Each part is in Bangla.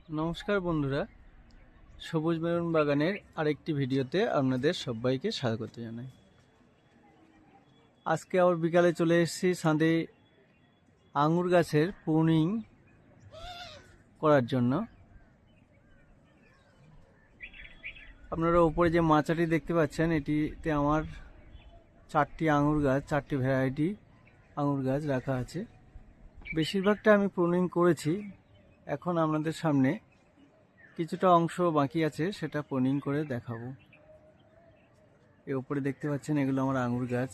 নমস্কার বন্ধুরা, সবুজ মেরুন বাগানের আরেকটি ভিডিওতে আপনাদের সবাইকে স্বাগত জানাই। আজকে আবার বিকালে চলে এসেছি ছাদে আঙুর গাছের প্রুনিং করার জন্য। আপনারা উপরে যে মাচাটি দেখতে পাচ্ছেন, এটিতে আমার 4টি আঙুর গাছ, 4টি ভ্যারাইটি আঙুর গাছ রাখা আছে। বেশিরভাগটা আমি প্রুনিং করেছি। এখন আপনাদের সামনে কিছুটা অংশ বাকি আছে, সেটা প্রুনিং করে দেখাবো। এর উপরে দেখতে পাচ্ছেন এগুলো আমার আঙুর গাছ।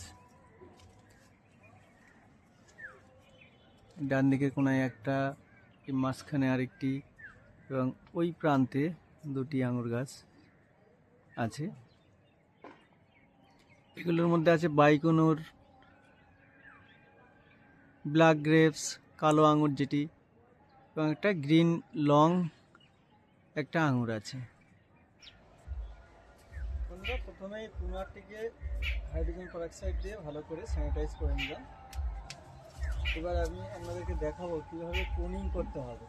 ডান দিকের কোনায় একটা, মাঝখানে আরেকটি, এবং ওই প্রান্তে 2টি আঙুর গাছ আছে। এগুলোর মধ্যে আছে বাইকনুর, ব্ল্যাক গ্রেপস, কালো আঙুর যেটি, এবং একটা গ্রিন লং একটা আঙুর আছে। প্রথমে প্রুনারটিকে হাইড্রোজেন পারঅক্সাইড দিয়ে ভালো করে স্যানিটাইজ করে নিলাম। এবার আমি আপনাদেরকে দেখাবো কীভাবে প্রুনিং করতে হবে।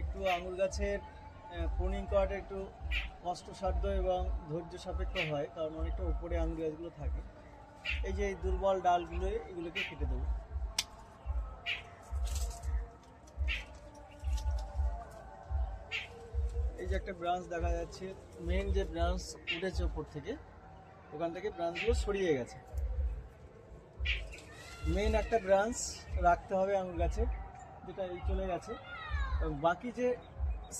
একটু আঙুর গাছের প্রুনিং করাটা একটু কষ্টসাধ্য এবং ধৈর্য সাপেক্ষ হয়, কারণ অনেকটা উপরে আঙুর গাছগুলো থাকে। এই যে এই দুর্বল ডালগুলো, এগুলোকে কেটে দেবো। এই যে একটা ব্রাঞ্চ দেখা যাচ্ছে, মেন যে ব্রাঞ্চ উঠেছে উপর থেকে, ওখান থেকে ব্রাঞ্চগুলো সরিয়ে গেছে। মেন একটা ব্রাঞ্চ রাখতে হবে আঙুর গাছে, যেটা এই চলে গেছে। এবং বাকি যে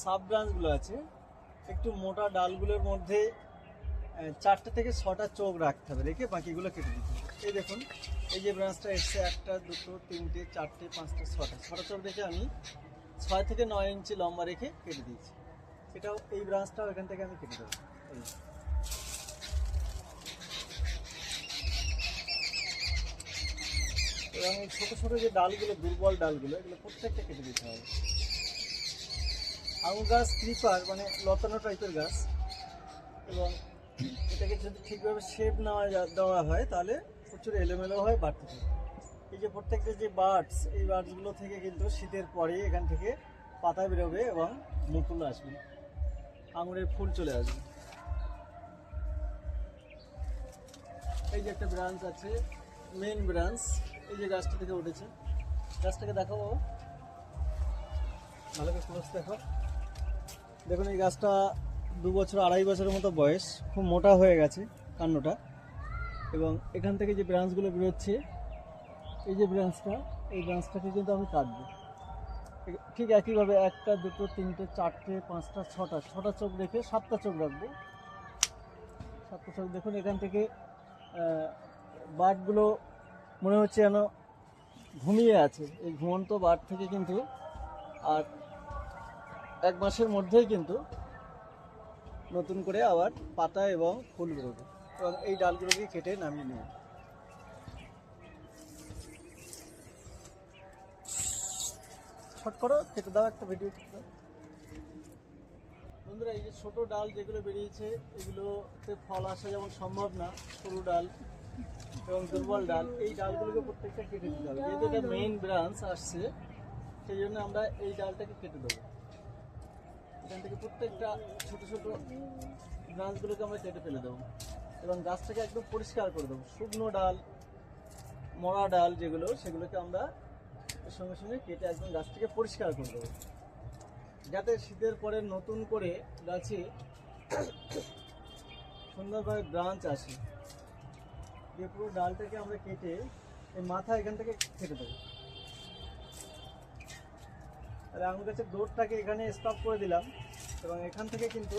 সাব ব্রাঞ্চগুলো আছে, একটু মোটা ডালগুলোর মধ্যে 4টে থেকে 6টা চোখ রাখতে হবে, রেখে বাকিগুলো কেটে দিতে হবে। এই দেখুন, এই যে ব্রাঞ্চটা এসছে, 1টা 2টো 3টে 4টে 5টা 6টা চোখ রেখে আমি 6 থেকে 9 ইঞ্চি লম্বা রেখে কেটে দিয়েছি। এটাও, এই ব্রাঞ্চটাও এখান থেকে আমি কেটে দেবো। এবং এই ছোটো ছোটো যে ডালগুলো, দুর্বল ডালগুলো, এগুলো প্রত্যেকটা কেটে দিতে হবে। আঙুর গাছ ক্রিপার, মানে লতানো টাইপের গাছ, এবং এটাকে যদি ঠিকভাবে শেপ না দেওয়া হয় তাহলে প্রচুর এলোমেলো হয়, বাড়তে থাকে। এই যে প্রত্যেকটা যে বার্ডস, এই বার্ডসগুলো থেকে কিন্তু শীতের পরে এখান থেকে পাতা বেরোবে এবং মুকুল আসবে, আঙুরের ফুল চলে আসবে। এই যে একটা ব্রাঞ্চ আছে, মেন ব্রাঞ্চ, এই যে গাছটা থেকে উঠেছে। গাছটাকে দেখাবো, ভালো করে ক্লোজ দেখো। দেখুন, এই গাছটা 2 বছর 2.5 বছরের মতো বয়স, খুব মোটা হয়ে গেছে কাণ্ডটা। এবং এখান থেকে যে ব্রাঞ্চগুলো বেরোচ্ছে, এই যে ব্রাঞ্চটা, এই ব্রাঞ্চটাকে কিন্তু আমি কাটবো। ঠিক একইভাবে 1টা 2টো 3টে 4টে 5টা 6টা চোখ রেখে 7টা চোখ রাখবো। 7টা চোখ। দেখুন, এখান থেকে বার্ডগুলো মনে হচ্ছে যেন ঘুমিয়ে আছে। এই ঘুমন্ত বার্ড থেকে কিন্তু আর 1 মাসের মধ্যেই কিন্তু নতুন করে আবার পাতা এবং ফুল বেরোবে। এবং এই ডালগুলোকে কেটে নামিয়ে নেব। শর্ট করো, কেটে দাও, একটা ভিডিও কেটে দাও। বন্ধুরা, এই যে ছোটো ডাল যেগুলো বেরিয়েছে, এগুলোতে ফল আসা যেমন সম্ভব না, সরু ডাল এবং দুর্বল ডাল, এই ডালগুলোকে প্রত্যেকটা কেটে দিতে হবে। যেহেতু এটা মেইন ব্রাঞ্চ আসছে, সেই জন্য আমরা এই ডালটাকে কেটে দেবো। এখান থেকে প্রত্যেকটা ছোটো ছোটো ব্রাঞ্চগুলোকে আমরা কেটে ফেলে দেবো এবং গাছটাকে একদম পরিষ্কার করে দেবো। শুকনো ডাল, মরা ডাল যেগুলো, সেগুলোকে আমরা সঙ্গে সঙ্গে কেটে একদম গাছ থেকে পরিষ্কার করে দেবো, যাতে শীতের পরে নতুন করে গাছে সুন্দরভাবে ব্রাঞ্চ আসে। দিয়ে পুরো ডালটাকে আমরা কেটে এই মাথা এখান থেকে কেটে দেবো। আর আঙুর গাছের ডোরটাকে এখানে স্টপ করে দিলাম, এবং এখান থেকে কিন্তু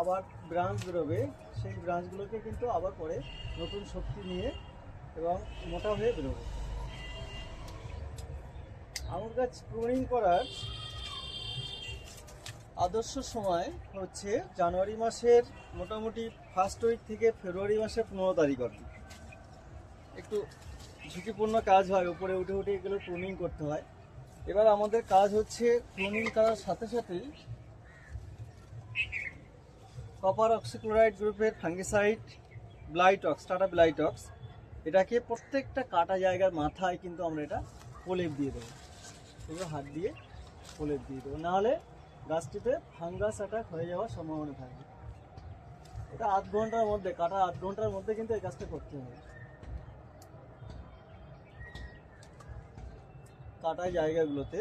আবার ব্রাঞ্চ বেরোবে। সেই ব্রাঞ্চগুলোকে কিন্তু আবার পরে নতুন শক্তি নিয়ে এবং মোটা হয়ে বেরোবে। আঙুর গাছ প্রুনিং করার আদর্শ সময় হচ্ছে জানুয়ারি মাসের মোটামুটি 1st উইক থেকে ফেব্রুয়ারি মাসের 15 তারিখ অবধি। একটু ঝুঁকিপূর্ণ কাজ হয়, উপরে উঠে উঠে এগুলো প্রুনিং করতে হয়। এবার আমাদের কাজ হচ্ছে প্রুনিং করার সাথে সাথেই কপার অক্সিক্লোরাইড গ্রুপের ফাঙ্গিসাইড ব্লাইটক্স, টাটা ব্লাইটক্স, এটাকে প্রত্যেকটা কাটা জায়গার মাথায় কিন্তু আমরা এটা প্রলেপ দিয়ে দেবো। সেগুলো হাত দিয়ে প্রলেপ দিয়ে দেবো, নাহলে গাছটিতে ফাঙ্গাস অ্যাটাক হয়ে যাওয়ার সম্ভাবনা থাকবে। এটা আধ ঘন্টার মধ্যে, কাটা আধ ঘন্টার মধ্যে কিন্তু এই কাজটা করতে হবে। কাটা জায়গাগুলোতে,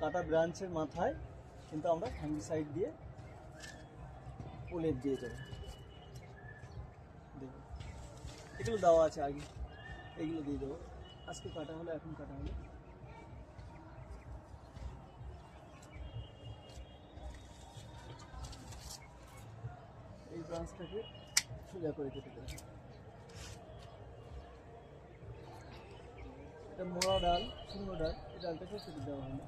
কাটা ব্রাঞ্চের মাথায় কিন্তু আমরা ফাঙ্গিসাইড দিয়ে প্রলেপ দিয়ে দেবো। দেখুন এগুলো দেওয়া আছে আগে, এগুলো দিয়ে দেবো। আজকে কাটা হলো, এখন কাটা হলো। এই ব্রাঞ্চটাকে সোজা করে কেটে দেবো। এটা মোড়া ডাল, শূন্য ডাল, এই ডালটাকে কেটে দেওয়া হলো।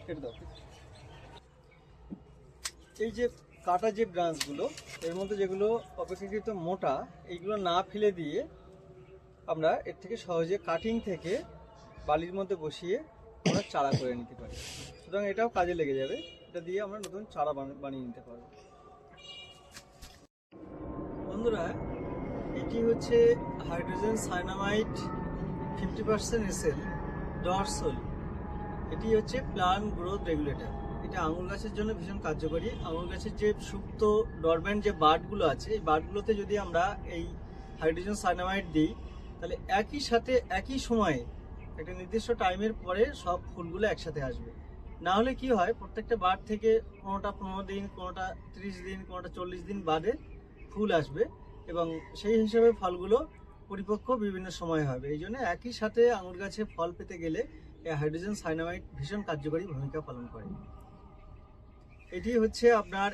কেটে দাও। এই যে কাটা যে ব্রাঞ্চগুলো, এর মধ্যে যেগুলো অপেক্ষাকৃত মোটা, এইগুলো না ফেলে দিয়ে আমরা এর থেকে সহজে কাটিং থেকে বালির মধ্যে বসিয়ে আমরা চারা করে নিতে পারি। সুতরাং এটাও কাজে লেগে যাবে, এটা দিয়ে আমরা নতুন চারা বানিয়ে নিতে পারবো। বন্ধুরা, এটি হচ্ছে হাইড্রোজেন সায়ানামাইড 50% এসএল ডরসল। এটি হচ্ছে প্লান্ট গ্রোথ রেগুলেটর। এটা আঙুর গাছের জন্য ভীষণ কার্যকরী। আঙুর গাছের যে সুপ্ত ডরম্যান্ট যে বার্ডগুলো আছে, এই বার্ডগুলোতে যদি আমরা এই হাইড্রোজেন সায়ানামাইড দিই, তাহলে একই সাথে একই সময়ে একটা নির্দিষ্ট টাইমের পরে সব ফুলগুলো একসাথে আসবে। না হলে কি হয়, প্রত্যেকটা বার্ড থেকে কোনোটা 15 দিন, কোনোটা 30 দিন, কোনোটা 40 দিন বাদে ফুল আসবে, এবং সেই হিসাবে ফলগুলো পরিপক্ক বিভিন্ন সময় হবে। এই জন্য একই সাথে আঙুর গাছে ফল পেতে গেলে এই হাইড্রোজেন সায়ানামাইড ভীষণ কার্যকরী ভূমিকা পালন করে। এটি হচ্ছে আপনার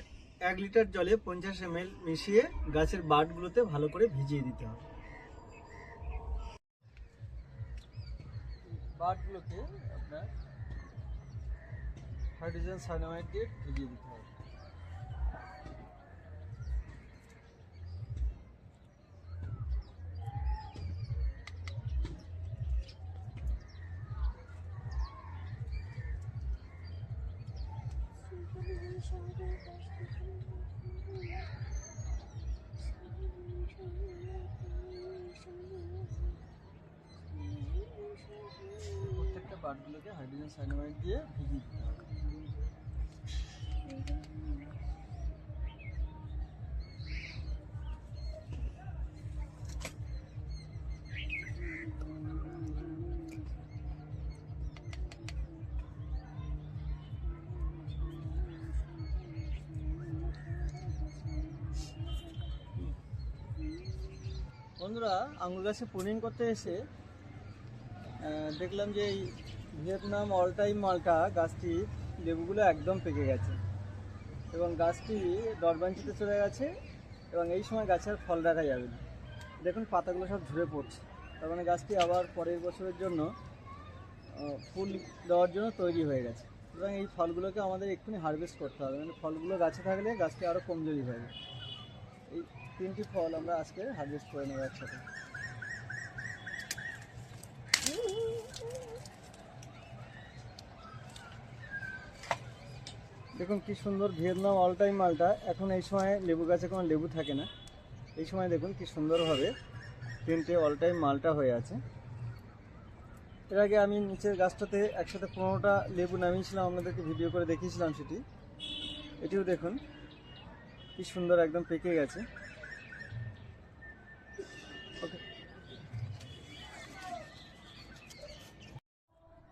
1 লিটার জলে 50 ml মিশিয়ে গাছের বার্ডগুলোতে ভালো করে ভিজিয়ে দিতে হবে। বার্ডগুলোকে আপনার হাইড্রোজেন সায়ানামাইড দিয়ে ভিজিয়ে দিতে হবে। প্রত্যেকটা বার্ডগুলোকে হাইড্রোজেন সায়ানামাইড দিয়ে ভিজিয়ে দিতে হবে। বন্ধুরা, আঙুর গাছে প্রুনিং করতে এসে দেখলাম যে এই ভিয়েতনাম অল টাইম মালটা গাছটি লেবুগুলো একদম পেকে গেছে এবং গাছটি ডরবাঞ্চিতে চলে গেছে, এবং এই সময় গাছের ফল দেখা যাবে না। দেখুন পাতাগুলো সব ঝরে পড়ছে, তার মানে গাছটি আবার পরের বছরের জন্য ফুল দেওয়ার জন্য তৈরি হয়ে গেছে। সুতরাং এই ফলগুলোকে আমাদের এক্ষুনি হারভেস্ট করতে হবে, মানে ফলগুলো গাছে থাকলে গাছটি আরও কমজোরি হয়ে যাবে। এই 3টি ফল আমরা আজকে হারভেস্ট করে নেব একসাথে। দেখুন কি সুন্দর ভিয়েতনাম অল টাইম মালটা। এখন এই সময় লেবু গাছে কোনো লেবু থাকে না, এই সময় দেখুন কি সুন্দরভাবে 3টে অল টাইম মালটা হয়ে আছে। এর আগে আমি নিচের গাছটাতে একসাথে 15টা লেবু নামিয়েছিলাম, আপনাদেরকে ভিডিও করে দেখিয়েছিলাম সেটি। এটিও দেখুন কি সুন্দর একদম পেকে গেছে। ওকে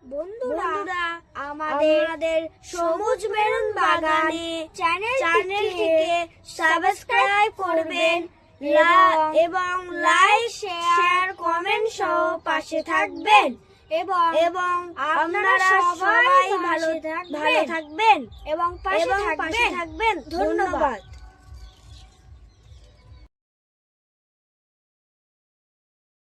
বন্ধুরা, আমাদের সবুজ মেরুন বাগানে চ্যানেলটিকে সাবস্ক্রাইব করবেন এবং লাইক, শেয়ার, কমেন্ট সহ পাশে থাকবেন এবং আপনারা সবাই ভালো থাকবেন এবং পাশে থাকবেন। ধন্যবাদ।